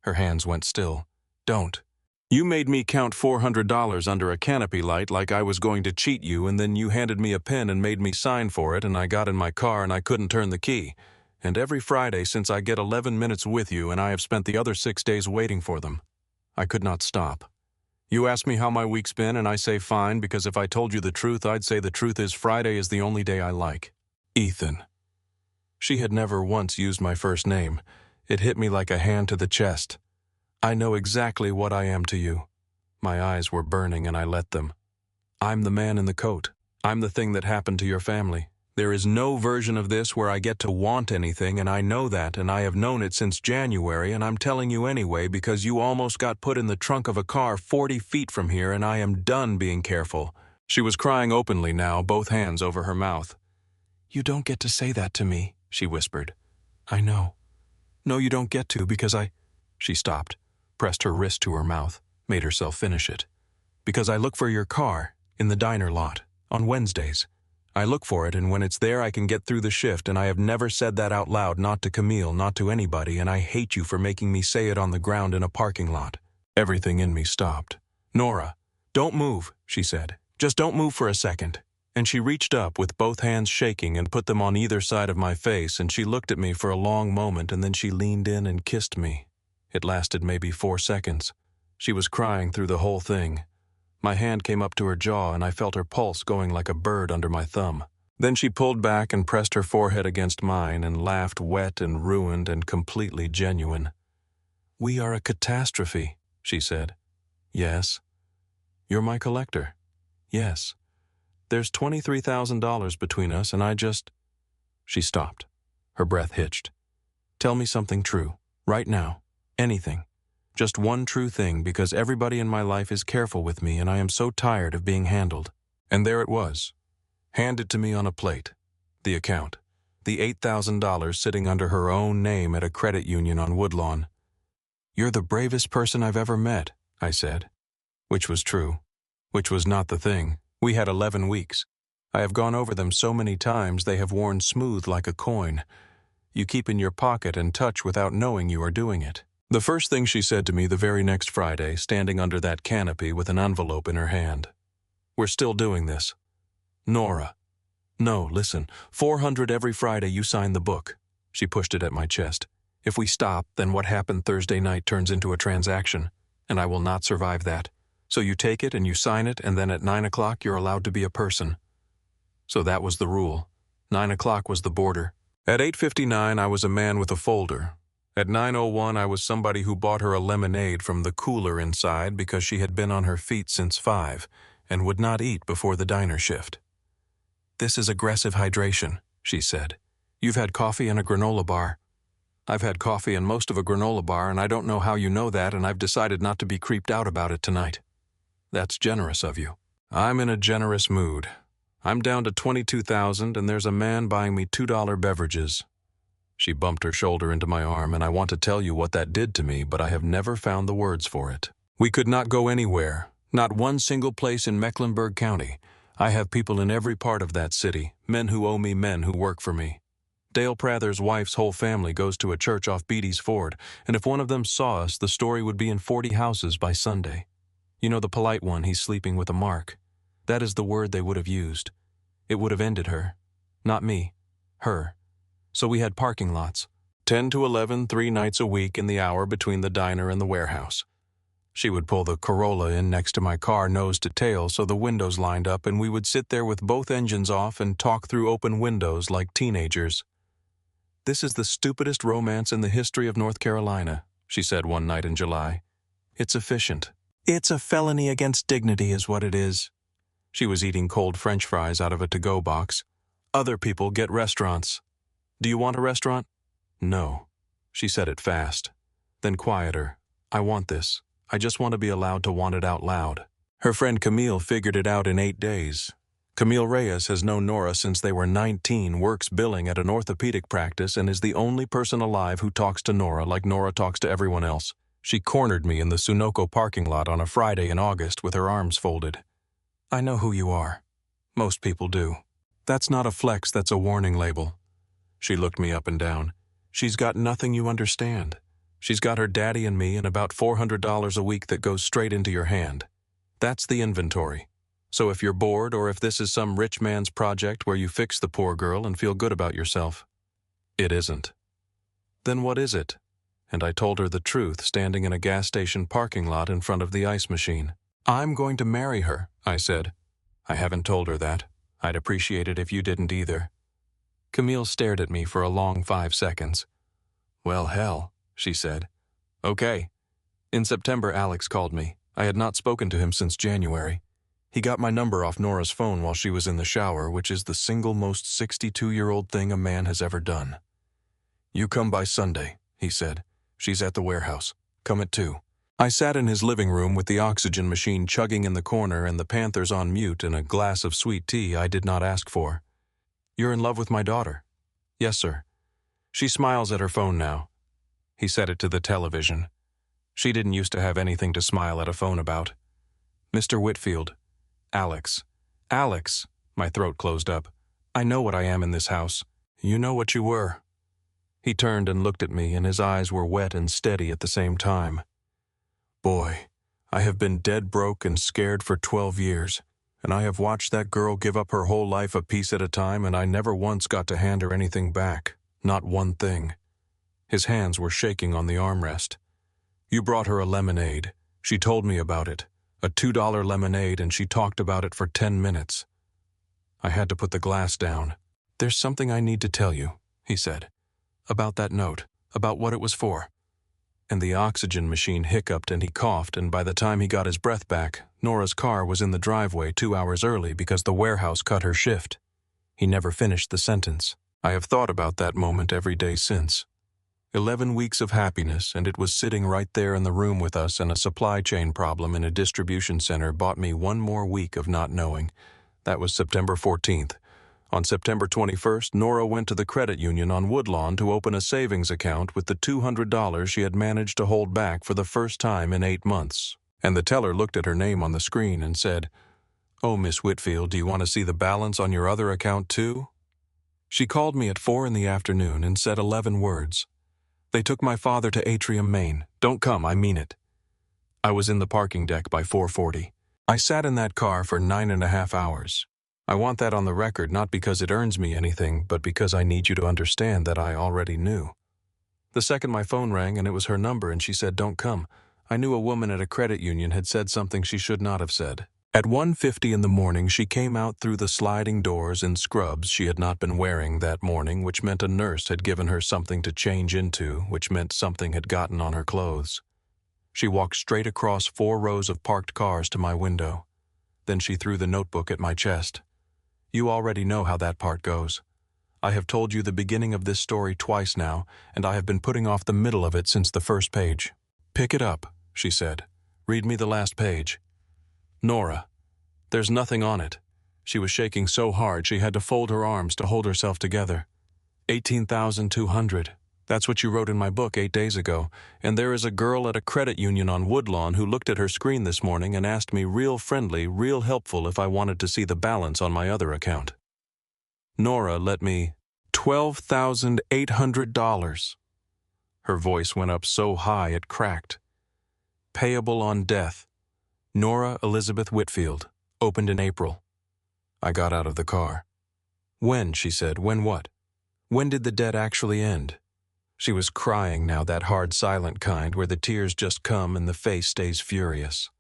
Her hands went still. Don't. You made me count $400 under a canopy light like I was going to cheat you, and then you handed me a pen and made me sign for it, and I got in my car and I couldn't turn the key. And every Friday since I get 11 minutes with you, and I have spent the other 6 days waiting for them. I could not stop. You ask me how my week's been, and I say fine, because if I told you the truth, I'd say the truth is Friday is the only day I like. Ethan. She had never once used my first name. It hit me like a hand to the chest. I know exactly what I am to you. My eyes were burning and I let them. I'm the man in the coat. I'm the thing that happened to your family. There is no version of this where I get to want anything, and I know that, and I have known it since January, and I'm telling you anyway because you almost got put in the trunk of a car 40 feet from here, and I am done being careful. She was crying openly now, both hands over her mouth. You don't get to say that to me, she whispered. I know. No, you don't get to, because She stopped, pressed her wrist to her mouth, made herself finish it. Because I look for your car, in the diner lot, on Wednesdays. I look for it, and when it's there I can get through the shift, and I have never said that out loud, not to Camille, not to anybody, and I hate you for making me say it on the ground in a parking lot. Everything in me stopped. Nora, don't move, she said. Just don't move for a second. And she reached up with both hands shaking and put them on either side of my face, and she looked at me for a long moment, and then she leaned in and kissed me. It lasted maybe 4 seconds. She was crying through the whole thing. My hand came up to her jaw, and I felt her pulse going like a bird under my thumb. Then she pulled back and pressed her forehead against mine and laughed wet and ruined and completely genuine. We are a catastrophe, she said. Yes. You're my collector. Yes. There's $23,000 between us, and I just... She stopped. Her breath hitched. Tell me something true, right now. Anything. Just one true thing, because everybody in my life is careful with me, and I am so tired of being handled. And there it was, handed to me on a plate. The account. The $8,000 sitting under her own name at a credit union on Woodlawn. You're the bravest person I've ever met, I said. Which was true. Which was not the thing. We had 11 weeks. I have gone over them so many times they have worn smooth like a coin. You keep in your pocket and touch without knowing you are doing it. The first thing she said to me the very next Friday, standing under that canopy with an envelope in her hand. We're still doing this. Nora. No, listen, 400 every Friday you sign the book. She pushed it at my chest. If we stop, then what happened Thursday night turns into a transaction, and I will not survive that. So you take it and you sign it, and then at 9 o'clock you're allowed to be a person. So that was the rule. 9 o'clock was the border. At 8:59 I was a man with a folder. At 9:01 I was somebody who bought her a lemonade from the cooler inside because she had been on her feet since 5 and would not eat before the diner shift. This is aggressive hydration, she said. You've had coffee and a granola bar. I've had coffee and most of a granola bar, and I don't know how you know that, and I've decided not to be creeped out about it tonight. That's generous of you. I'm in a generous mood. I'm down to $22,000, and there's a man buying me $2 beverages. She bumped her shoulder into my arm, and I want to tell you what that did to me, but I have never found the words for it. We could not go anywhere, not one single place in Mecklenburg County. I have people in every part of that city, men who owe me, men who work for me. Dale Prather's wife's whole family goes to a church off Beatty's Ford, and if one of them saw us, the story would be in 40 houses by Sunday. You know the polite one, he's sleeping with a mark. That is the word they would have used. It would have ended her. Not me. Her. So we had parking lots. 10 to 11, 3 nights a week in the hour between the diner and the warehouse. She would pull the Corolla in next to my car nose to tail so the windows lined up, and we would sit there with both engines off and talk through open windows like teenagers. This is the stupidest romance in the history of North Carolina, she said one night in July. It's efficient. It's a felony against dignity is what it is. She was eating cold French fries out of a to-go box. Other people get restaurants. Do you want a restaurant? No. She said it fast. Then quieter. I want this. I just want to be allowed to want it out loud. Her friend Camille figured it out in 8 days. Camille Reyes has known Nora since they were 19, works billing at an orthopedic practice, and is the only person alive who talks to Nora like Nora talks to everyone else. She cornered me in the Sunoco parking lot on a Friday in August with her arms folded. I know who you are. Most people do. That's not a flex, that's a warning label. She looked me up and down. She's got nothing you understand. She's got her daddy and me and about $400 a week that goes straight into your hand. That's the inventory. So if you're bored, or if this is some rich man's project where you fix the poor girl and feel good about yourself, it isn't. Then what is it? And I told her the truth, standing in a gas station parking lot in front of the ice machine. I'm going to marry her, I said. I haven't told her that. I'd appreciate it if you didn't either. Camille stared at me for a long 5 seconds. Well, hell, she said. Okay. In September, Alex called me. I had not spoken to him since January. He got my number off Nora's phone while she was in the shower, which is the single most 62-year-old thing a man has ever done. You come by Sunday, he said. She's at the warehouse. Come at 2. I sat in his living room with the oxygen machine chugging in the corner and the Panthers on mute and a glass of sweet tea I did not ask for. You're in love with my daughter? Yes, sir. She smiles at her phone now. He said it to the television. She didn't used to have anything to smile at a phone about. Mr. Whitfield. Alex. Alex. My throat closed up. I know what I am in this house. You know what you were. He turned and looked at me, and his eyes were wet and steady at the same time. Boy, I have been dead broke and scared for 12 years, and I have watched that girl give up her whole life a piece at a time, and I never once got to hand her anything back. Not one thing. His hands were shaking on the armrest. You brought her a lemonade. She told me about it. A $2 lemonade, and she talked about it for 10 minutes. I had to put the glass down. There's something I need to tell you, he said. About that note, about what it was for. And the oxygen machine hiccuped and he coughed, and by the time he got his breath back, Nora's car was in the driveway 2 hours early because the warehouse cut her shift. He never finished the sentence. I have thought about that moment every day since. 11 weeks of happiness, and it was sitting right there in the room with us, and a supply chain problem in a distribution center bought me 1 more week of not knowing. That was September 14th. On September 21st, Nora went to the credit union on Woodlawn to open a savings account with the $200 she had managed to hold back for the first time in 8 months. And the teller looked at her name on the screen and said, "Oh, Miss Whitfield, do you want to see the balance on your other account too?" She called me at 4 in the afternoon and said 11 words. They took my father to Atrium, Maine. Don't come, I mean it. I was in the parking deck by 4:40. I sat in that car for 9.5 hours. I want that on the record, not because it earns me anything, but because I need you to understand that I already knew. The second my phone rang and it was her number and she said, "Don't come," I knew a woman at a credit union had said something she should not have said. At 1:50 in the morning, she came out through the sliding doors in scrubs she had not been wearing that morning, which meant a nurse had given her something to change into, which meant something had gotten on her clothes. She walked straight across 4 rows of parked cars to my window. Then she threw the notebook at my chest. You already know how that part goes. I have told you the beginning of this story twice now, and I have been putting off the middle of it since the first page. Pick it up, she said. Read me the last page. Nora. There's nothing on it. She was shaking so hard she had to fold her arms to hold herself together. 18,200. That's what you wrote in my book 8 days ago, and there is a girl at a credit union on Woodlawn who looked at her screen this morning and asked me real friendly, real helpful if I wanted to see the balance on my other account. Nora let me $12,800. Her voice went up so high it cracked. Payable on death. Nora Elizabeth Whitfield. Opened in April. I got out of the car. When, she said, when what? When did the debt actually end? She was crying now, that hard, silent kind where the tears just come and the face stays furious.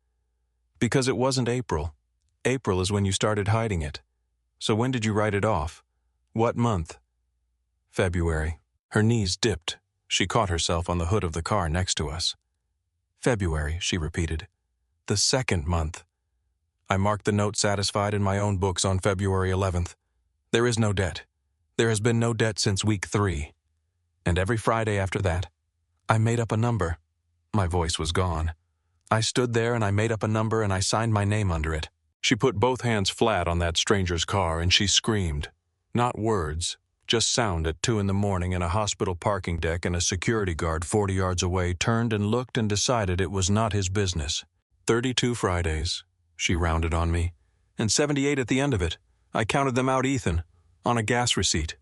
Because it wasn't April. April is when you started hiding it. So when did you write it off? What month? February. Her knees dipped. She caught herself on the hood of the car next to us. February, she repeated. The 2nd month. I marked the note satisfied in my own books on February 11th. There is no debt. There has been no debt since week 3. And every Friday after that, I made up a number. My voice was gone. I stood there and I made up a number and I signed my name under it. She put both hands flat on that stranger's car and she screamed. Not words, just sound at 2 in the morning in a hospital parking deck, and a security guard 40 yards away turned and looked and decided it was not his business. 32 Fridays, she rounded on me, and 78 at the end of it. I counted them out, Ethan, on a gas receipt.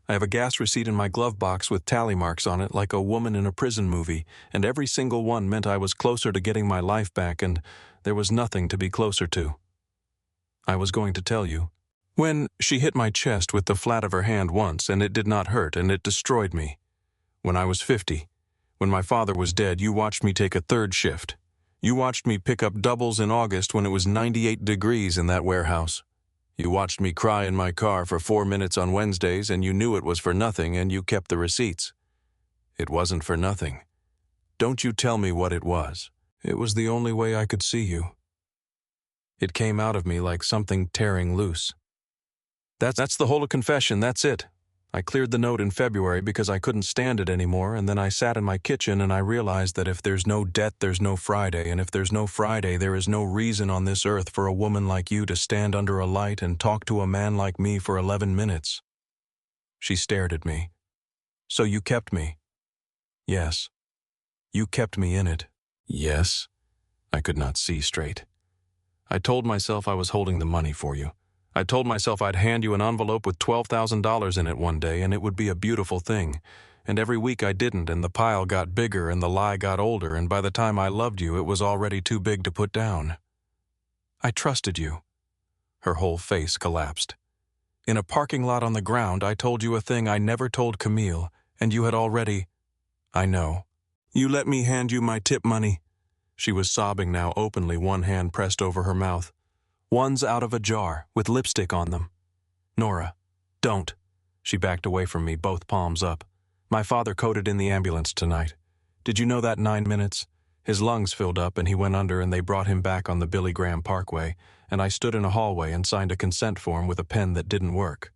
I have a gas receipt in my glove box with tally marks on it like a woman in a prison movie, and every single one meant I was closer to getting my life back, and there was nothing to be closer to. I was going to tell you. When she hit my chest with the flat of her hand once, and it did not hurt, and it destroyed me. When I was 50, when my father was dead, you watched me take a third shift. You watched me pick up doubles in August when it was 98 degrees in that warehouse. You watched me cry in my car for 4 minutes on Wednesdays, and you knew it was for nothing, and you kept the receipts. It wasn't for nothing. Don't you tell me what it was. It was the only way I could see you. It came out of me like something tearing loose. That's the whole confession, that's it. I cleared the note in February because I couldn't stand it anymore, and then I sat in my kitchen and I realized that if there's no debt, there's no Friday, and if there's no Friday, there is no reason on this earth for a woman like you to stand under a light and talk to a man like me for 11 minutes. She stared at me. So you kept me? Yes. You kept me in it? Yes. I could not see straight. I told myself I was holding the money for you. I told myself I'd hand you an envelope with $12,000 in it one day, and it would be a beautiful thing. And every week I didn't, and the pile got bigger and the lie got older, and by the time I loved you, it was already too big to put down. I trusted you. Her whole face collapsed. In a parking lot on the ground, I told you a thing I never told Camille, and you had already... I know. You let me hand you my tip money. She was sobbing now openly, one hand pressed over her mouth. One's out of a jar, with lipstick on them. Nora, don't. She backed away from me, both palms up. My father coded in the ambulance tonight. Did you know that 9 minutes? His lungs filled up and he went under, and they brought him back on the Billy Graham Parkway, and I stood in a hallway and signed a consent form with a pen that didn't work.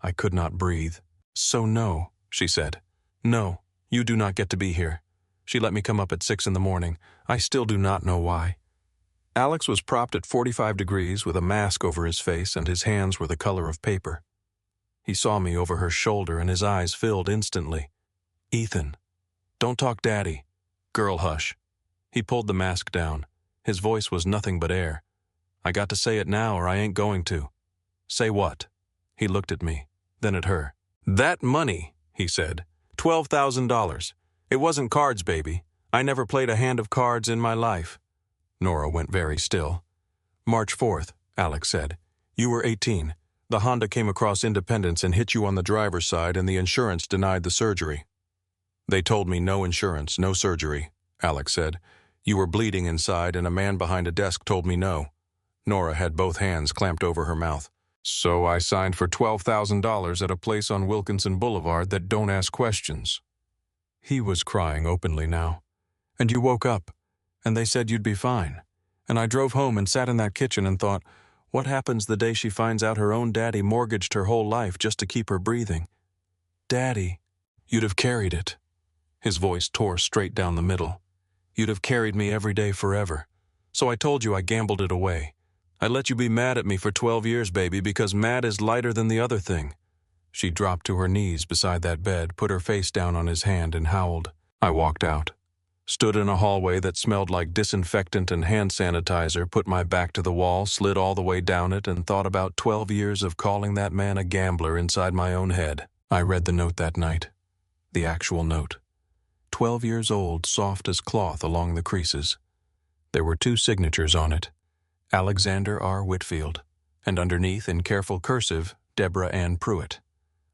I could not breathe. So no, she said. No, you do not get to be here. She let me come up at 6 in the morning. I still do not know why. Alex was propped at 45 degrees with a mask over his face, and his hands were the color of paper. He saw me over her shoulder, and his eyes filled instantly. Ethan, don't talk Daddy. Girl, hush. He pulled the mask down. His voice was nothing but air. I got to say it now or I ain't going to. Say what? He looked at me, then at her. That money, he said. $12,000. It wasn't cards, baby. I never played a hand of cards in my life. Nora went very still. March 4th, Alex said. You were 18. The Honda came across Independence and hit you on the driver's side, and the insurance denied the surgery. They told me no insurance, no surgery, Alex said. You were bleeding inside, and a man behind a desk told me no. Nora had both hands clamped over her mouth. So I signed for $12,000 at a place on Wilkinson Boulevard that don't ask questions. He was crying openly now. And you woke up, and they said you'd be fine. And I drove home and sat in that kitchen and thought, what happens the day she finds out her own daddy mortgaged her whole life just to keep her breathing? Daddy, you'd have carried it. His voice tore straight down the middle. You'd have carried me every day forever. So I told you I gambled it away. I let you be mad at me for 12 years, baby, because mad is lighter than the other thing. She dropped to her knees beside that bed, put her face down on his hand, and howled. I walked out. Stood in a hallway that smelled like disinfectant and hand sanitizer, put my back to the wall, slid all the way down it, and thought about 12 years of calling that man a gambler inside my own head. I read the note that night. The actual note. 12 years old, soft as cloth along the creases. There were 2 signatures on it. Alexander R. Whitfield, and underneath, in careful cursive, Deborah Ann Pruitt.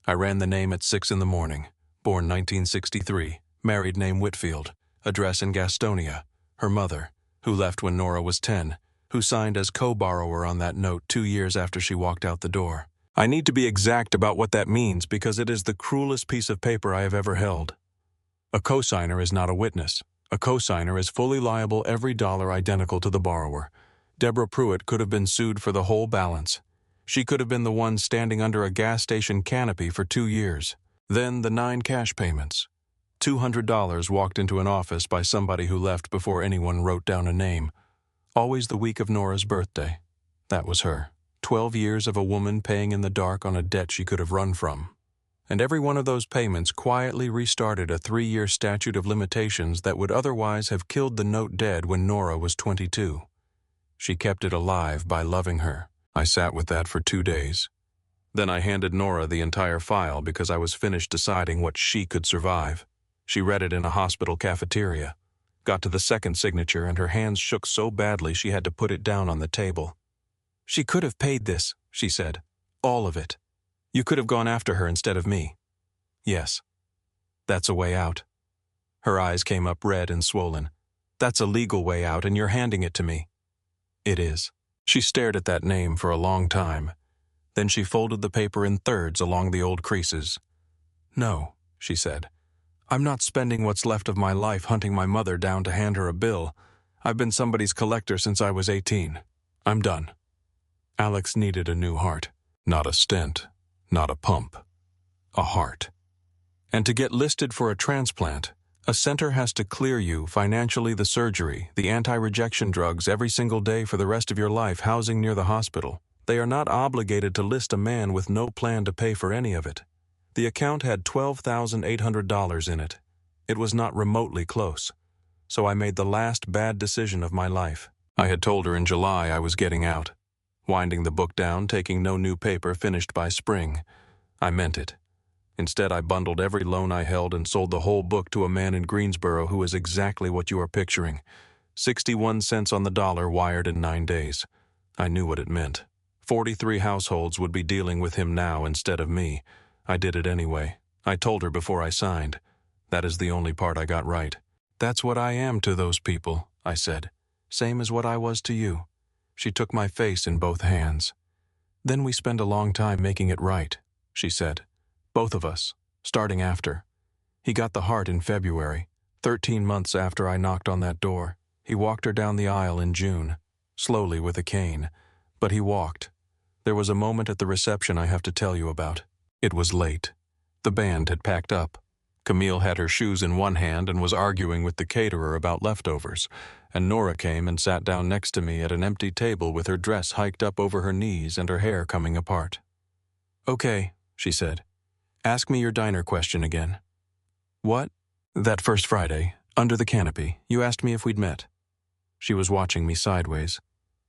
I ran the name at 6 in the morning. Born 1963, married name Whitfield. Address in Gastonia. Her mother, who left when Nora was 10, who signed as co-borrower on that note 2 years after she walked out the door. I need to be exact about what that means because it is the cruelest piece of paper I have ever held. A co-signer is not a witness. A co-signer is fully liable every dollar identical to the borrower. Deborah Pruitt could have been sued for the whole balance. She could have been the one standing under a gas station canopy for 2 years. Then the 9 cash payments. $200 walked into an office by somebody who left before anyone wrote down a name. Always the week of Nora's birthday. That was her. 12 years of a woman paying in the dark on a debt she could have run from. And every one of those payments quietly restarted a 3-year statute of limitations that would otherwise have killed the note dead when Nora was 22. She kept it alive by loving her. I sat with that for 2 days. Then I handed Nora the entire file because I was finished deciding what she could survive. She read it in a hospital cafeteria. Got to the second signature and her hands shook so badly she had to put it down on the table. "She could have paid this," she said. "All of it. You could have gone after her instead of me." "Yes. That's a way out." Her eyes came up red and swollen. "That's a legal way out and you're handing it to me." "It is." She stared at that name for a long time. Then she folded the paper in thirds along the old creases. "No," she said. "I'm not spending what's left of my life hunting my mother down to hand her a bill. I've been somebody's collector since I was 18. I'm done." Alex needed a new heart. Not a stent, not a pump. A heart. And to get listed for a transplant, a center has to clear you financially the surgery, the anti-rejection drugs every single day for the rest of your life, housing near the hospital. They are not obligated to list a man with no plan to pay for any of it. The account had $12,800 in it. It was not remotely close. So I made the last bad decision of my life. I had told her in July I was getting out. Winding the book down, taking no new paper finished by spring. I meant it. Instead, I bundled every loan I held and sold the whole book to a man in Greensboro who is exactly what you are picturing. 61 cents on the dollar wired in 9 days. I knew what it meant. 43 households would be dealing with him now instead of me. I did it anyway. I told her before I signed. That is the only part I got right. "That's what I am to those people," I said. "Same as what I was to you." She took my face in both hands. "Then we spend a long time making it right," she said. "Both of us, starting after. He got the heart in February, 13 months after I knocked on that door. He walked her down the aisle in June, slowly with a cane. But he walked. There was a moment at the reception I have to tell you about. It was late. The band had packed up. Camille had her shoes in one hand and was arguing with the caterer about leftovers, and Nora came and sat down next to me at an empty table with her dress hiked up over her knees and her hair coming apart. "Okay," she said. "Ask me your diner question again." "What?" "That first Friday, under the canopy, you asked me if we'd met." She was watching me sideways.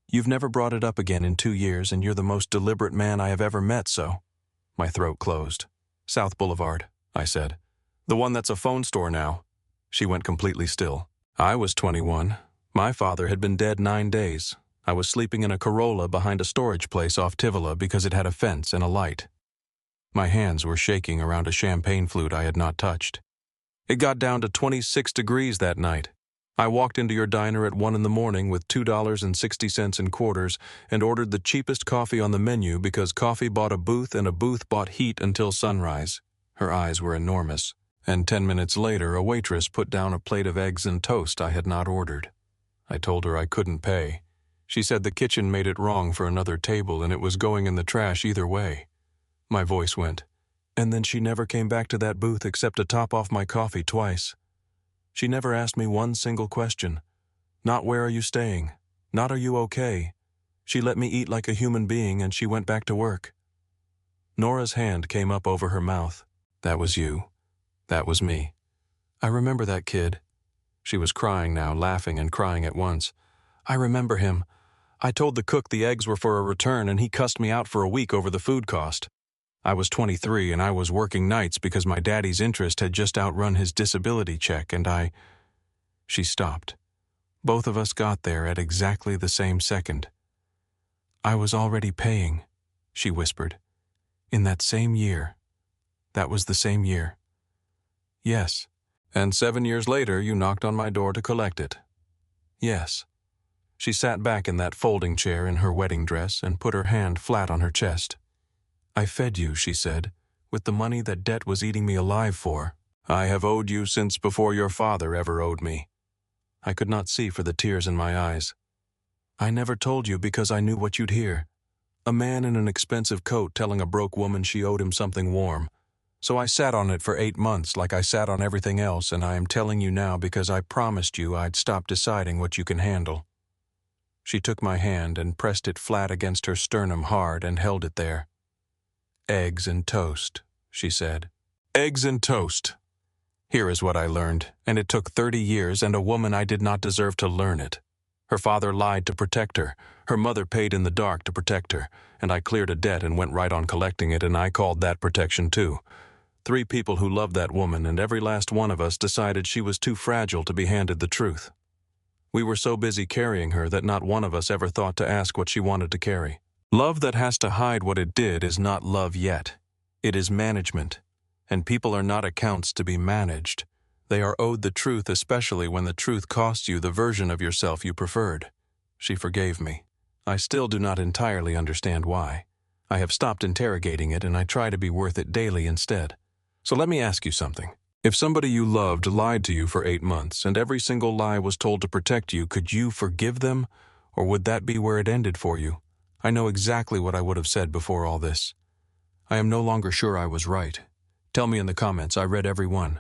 "You've never brought it up again in 2 years, and you're the most deliberate man I have ever met, so—" My throat closed. "South Boulevard," I said. "The one that's a phone store now." She went completely still. I was 21. My father had been dead 9 days. I was sleeping in a Corolla behind a storage place off Tivoli because it had a fence and a light. My hands were shaking around a champagne flute I had not touched. It got down to 26 degrees that night. I walked into your diner at 1 in the morning with $2.60 in quarters and ordered the cheapest coffee on the menu because coffee bought a booth and a booth bought heat until sunrise. Her eyes were enormous. And 10 minutes later, a waitress put down a plate of eggs and toast I had not ordered. I told her I couldn't pay. She said the kitchen made it wrong for another table and it was going in the trash either way. My voice went. And then she never came back to that booth except to top off my coffee twice. She never asked me one single question. Not "Where are you staying?" Not "Are you okay?" She let me eat like a human being and she went back to work. Nora's hand came up over her mouth. "That was you. That was me. I remember that kid." She was crying now, laughing and crying at once. "I remember him. I told the cook the eggs were for a return and he cussed me out for a week over the food cost. I was 23 and I was working nights because my daddy's interest had just outrun his disability check and I—" She stopped. Both of us got there at exactly the same second. "I was already paying," she whispered. "In that same year. That was the same year." "Yes." "And 7 years later you knocked on my door to collect it." "Yes." She sat back in that folding chair in her wedding dress and put her hand flat on her chest. "I fed you," she said, "with the money that debt was eating me alive for. I have owed you since before your father ever owed me." I could not see for the tears in my eyes. "I never told you because I knew what you'd hear. A man in an expensive coat telling a broke woman she owed him something warm. So I sat on it for 8 months like I sat on everything else, and I am telling you now because I promised you I'd stop deciding what you can handle." She took my hand and pressed it flat against her sternum hard and held it there. "Eggs and toast," she said. "Eggs and toast." Here is what I learned, and it took 30 years and a woman I did not deserve to learn it. Her father lied to protect her. Her mother paid in the dark to protect her, and I cleared a debt and went right on collecting it, and I called that protection too. 3 people who loved that woman, and every last one of us decided she was too fragile to be handed the truth. We were so busy carrying her that not one of us ever thought to ask what she wanted to carry. Love that has to hide what it did is not love yet. It is management. And people are not accounts to be managed. They are owed the truth, especially when the truth costs you the version of yourself you preferred. She forgave me. I still do not entirely understand why. I have stopped interrogating it, and I try to be worth it daily instead. So let me ask you something. If somebody you loved lied to you for 8 months, and every single lie was told to protect you, could you forgive them? Or would that be where it ended for you? I know exactly what I would have said before all this. I am no longer sure I was right. Tell me in the comments. I read every one.